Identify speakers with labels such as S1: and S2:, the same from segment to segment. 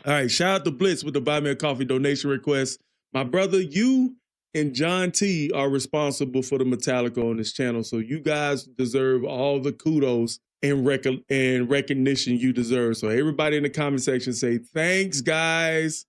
S1: All right, shout out to Blitz with the Buy Me a Coffee donation request. My brother, you and John T are responsible for the Metallica on this channel, so you guys deserve all the kudos and recognition you deserve. So everybody in the comment section say, thanks, guys.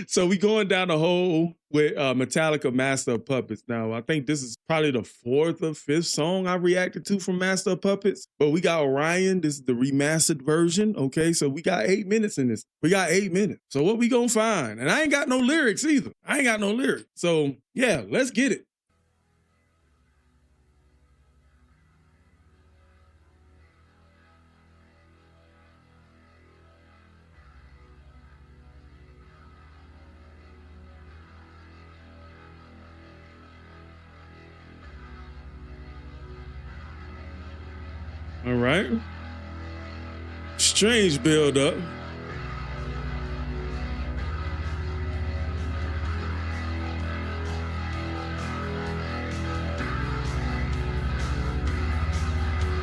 S1: So we going down the hole with Metallica Master of Puppets. Now, I think this is probably the 4th or 5th song I reacted to from Master of Puppets. But we got Orion. This is the remastered version. Okay, so we got 8 minutes in this. We got 8 minutes. So what we gonna find? And I ain't got no lyrics either. I ain't got no lyrics. So yeah, let's get it. All right. Strange build up.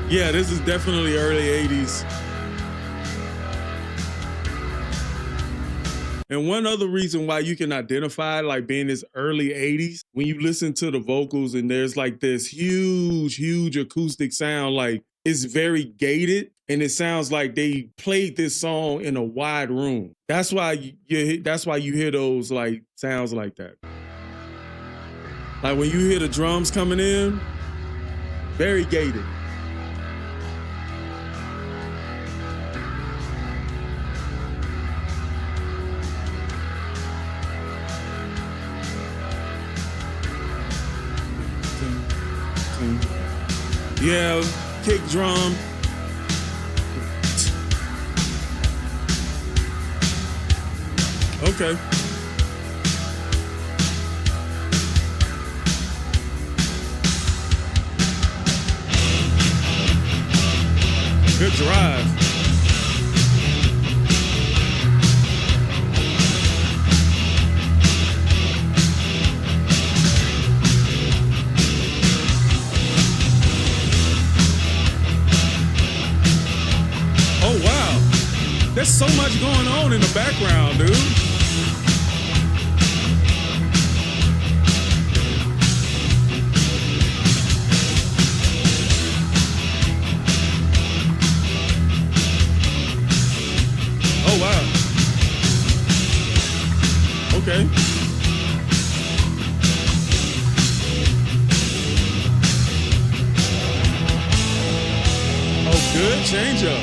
S1: Yeah, this is definitely early 80s. And one other reason why you can identify like being this early 80s, when you listen to the vocals and there's like this huge acoustic sound, like it's very gated and it sounds like they played this song in a wide room. That's why you hear those like sounds like that. Like when you hear the drums coming in, very gated. Yeah, kick drum. Okay. Good drive. Oh, wow. There's so much going on in the background, dude. Oh, wow. Okay. Oh, good change up.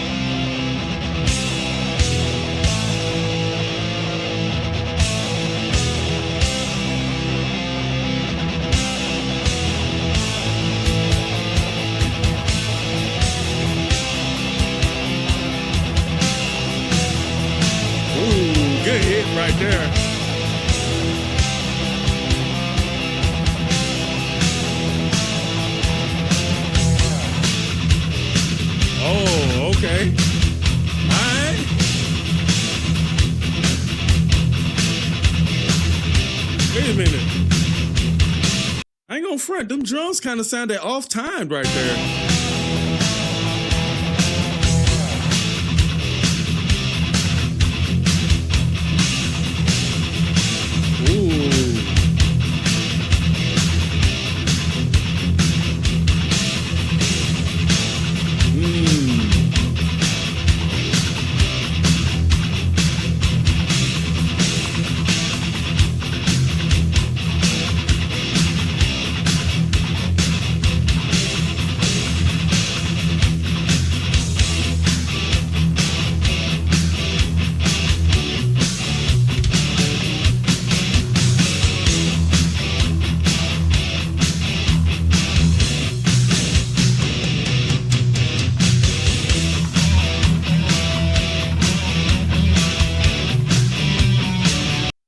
S1: Good hit right there. Oh, okay. All right. Wait a minute. I ain't gonna front. Them drums kind of sounded off-timed right there.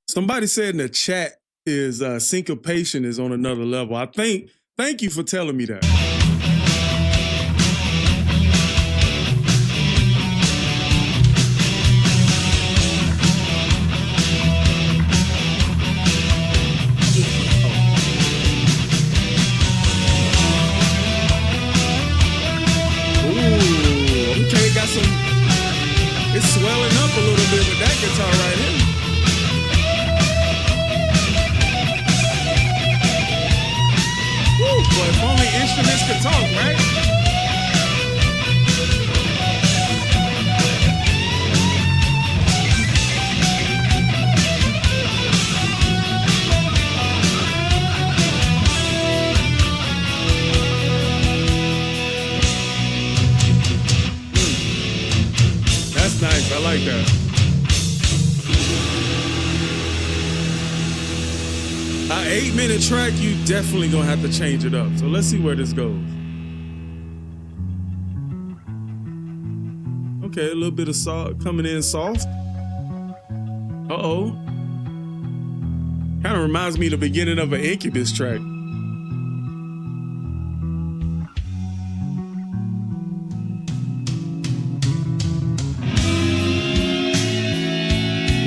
S1: Somebody said in the chat is syncopation is on another level. Thank you for telling me that. Ooh, okay, got some, it's swelling up. up a little bit with that guitar right here. Woo, but if only instruments could talk, right? That's nice. I like that. An 8-minute track, you definitely gonna have to change it up. So let's see where this goes. Okay, a little bit of salt coming in soft. Uh-oh. Kind of reminds me of the beginning of an Incubus track.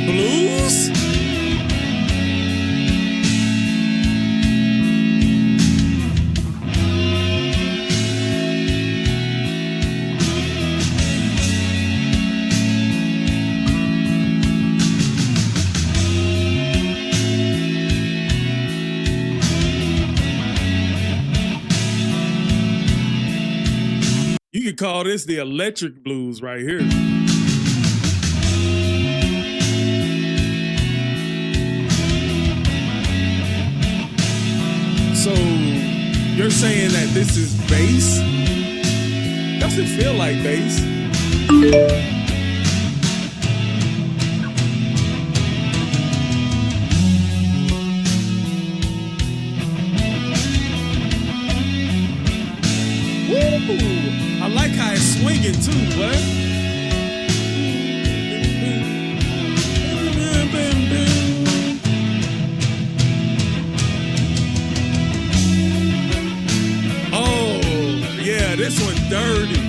S1: Blues? You could call this the electric blues right here. So you're saying that this is bass? Doesn't feel like bass. Woo! I like how it's swinging too, what? Oh, yeah, this one's dirty.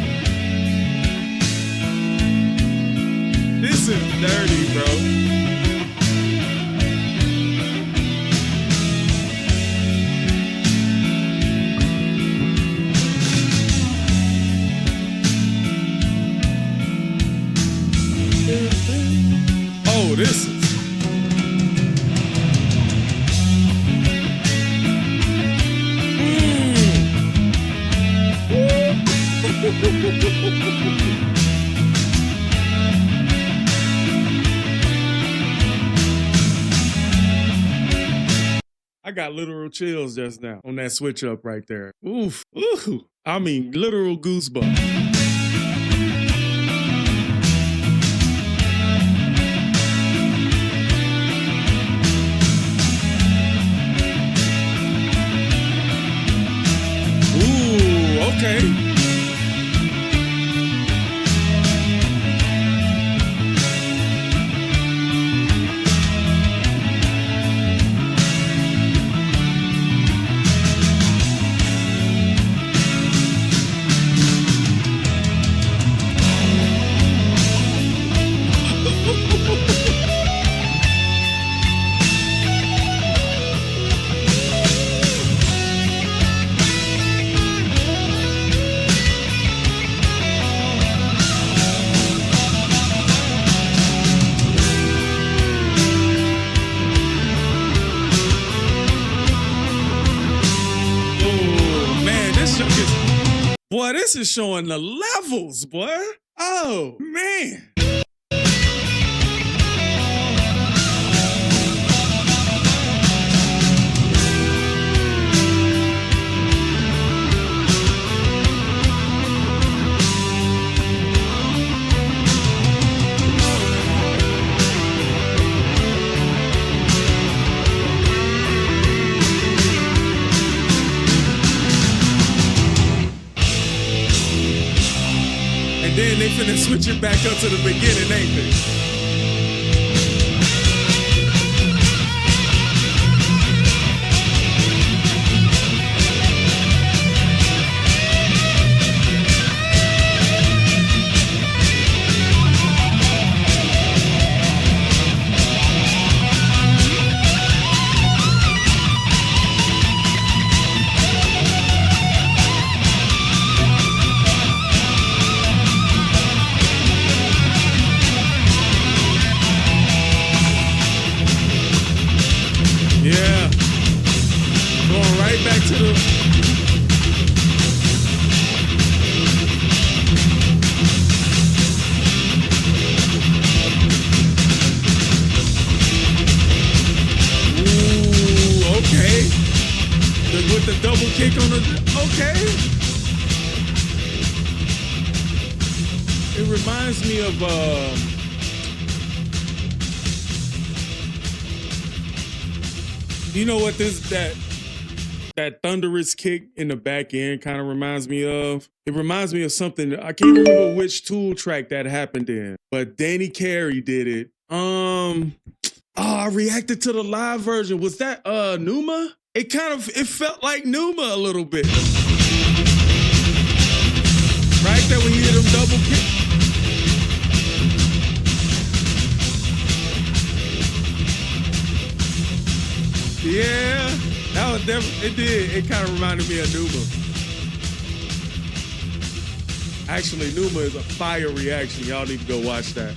S1: This is dirty, bro. Oh, this is. I got literal chills just now on that switch up right there. Oof. Ooh. I mean, literal goosebumps. Okay. Boy, this is showing the levels, boy. Oh, man. Then they finna switch it back up to the beginning, ain't they? kick on the, okay. It reminds me of you know what that thunderous kick in the back end kind of reminds me of? It reminds me of something. I can't remember which Tool track that happened in, but Danny Carey did it. I reacted to the live version. Was that Numa? It felt like Numa a little bit. Right there when you hit him double kick. Yeah, that was definitely, it did. It kind of reminded me of Numa. Actually, Numa is a fire reaction. Y'all need to go watch that.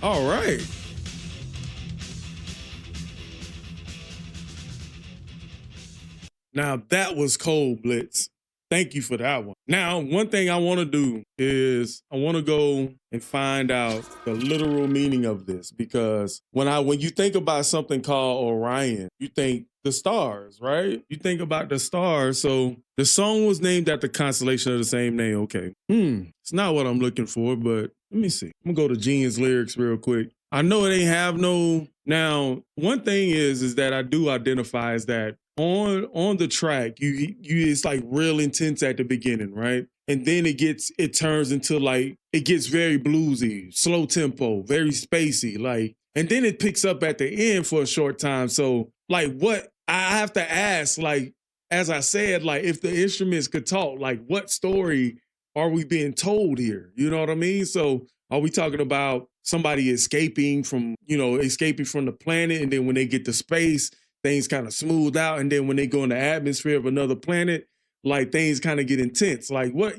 S1: All right. Now that was cold, Blitz. Thank you for that one. Now, one thing I want to do is I want to go and find out the literal meaning of this, because when you think about something called Orion, you think the stars, right? You think about the stars. So the song was named after the constellation of the same name. Okay. It's not what I'm looking for, but let me see. I'm gonna go to Genius lyrics real quick. I know it ain't have no. Now, one thing is that I do identify as that on the track, you it's like real intense at the beginning, right? And then it turns into like, it gets very bluesy, slow tempo, very spacey, like, and then it picks up at the end for a short time. So like, what I have to ask, like, as I said, like, if the instruments could talk, like, what story are we being told here? You know what I mean? So are we talking about somebody escaping from the planet, and then when they get to space, things kind of smooth out, and then when they go in the atmosphere of another planet, like, things kind of get intense? Like, what,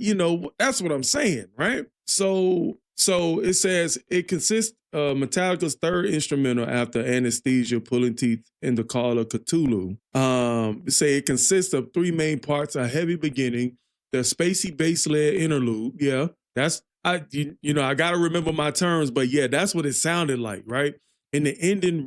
S1: that's what I'm saying, right? So it says it consists of Metallica's third instrumental after Anesthesia, Pulling Teeth, and the Call of Cthulhu. It consists of three main parts: a heavy beginning, the spacey bass-led interlude. Yeah, that's, I got to remember my terms, but yeah, that's what it sounded like, right? And the ending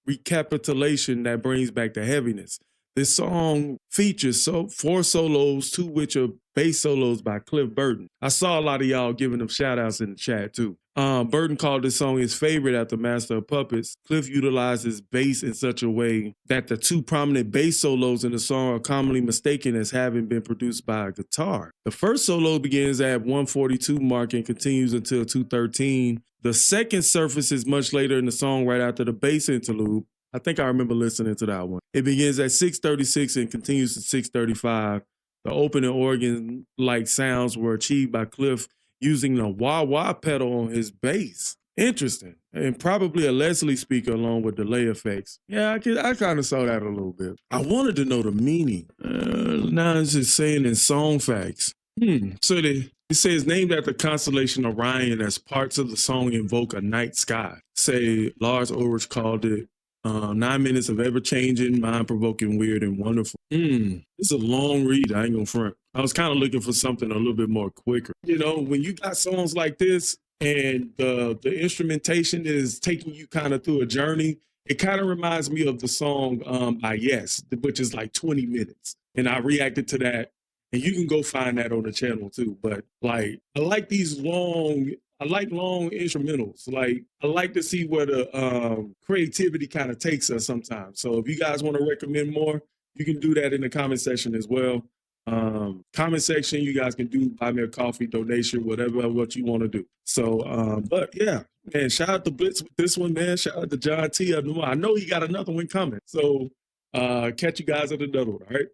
S1: recapitulation that brings back the heaviness. This song features 4 solos, 2 which are bass solos by Cliff Burton. I saw a lot of y'all giving them shout outs in the chat too. Burton called this song his favorite after Master of Puppets. Cliff utilizes bass in such a way that the 2 prominent bass solos in the song are commonly mistaken as having been produced by a guitar. The first solo begins at 142 mark and continues until 213. The second surfaces much later in the song, right after the bass interlude. I think I remember listening to that one. It begins at 636 and continues to 635. The opening organ-like sounds were achieved by Cliff using the wah-wah pedal on his bass. Interesting. And probably a Leslie speaker along with delay effects. Yeah, I kind of saw that a little bit. I wanted to know the meaning. Now it's just saying in song facts. So it says named after the constellation Orion, as parts of the song invoke a night sky. Say Lars Ulrich called it 9 minutes of ever-changing, mind-provoking, weird, and wonderful. It's a long read, I ain't gonna front. I was kind of looking for something a little bit more quicker. When you got songs like this and the instrumentation is taking you kind of through a journey, it kind of reminds me of the song by Yes, which is like 20 minutes. And I reacted to that, and you can go find that on the channel too. But like, I like long instrumentals. Like, I like to see where the creativity kind of takes us sometimes. So if you guys want to recommend more, you can do that in the comment section as well. Comment section, you guys can do buy me a coffee, donation, whatever, what you want to do. So, but yeah, man, shout out to Blitz with this one, man. Shout out to John T. I know he got another one coming. So catch you guys at another one, all right?